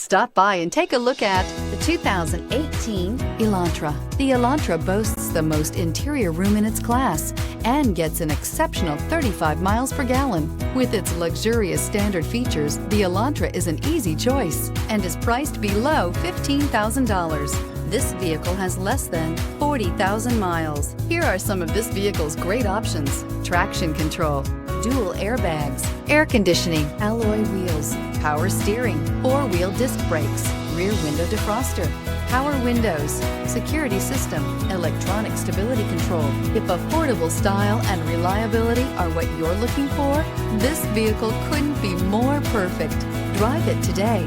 Stop by and take a look at the 2018 Elantra. The Elantra boasts the most interior room in its class and gets an exceptional 35 miles per gallon. With its luxurious standard features, the Elantra is an easy choice and is priced below $15,000. This vehicle has less than 40,000 miles. Here are some of this vehicle's great options: traction control, dual airbags, air conditioning, alloy wheels, power steering, four-wheel disc brakes, rear window defroster, power windows, security system, electronic stability control. If affordable style and reliability are what you're looking for, this vehicle couldn't be more perfect. Drive it today.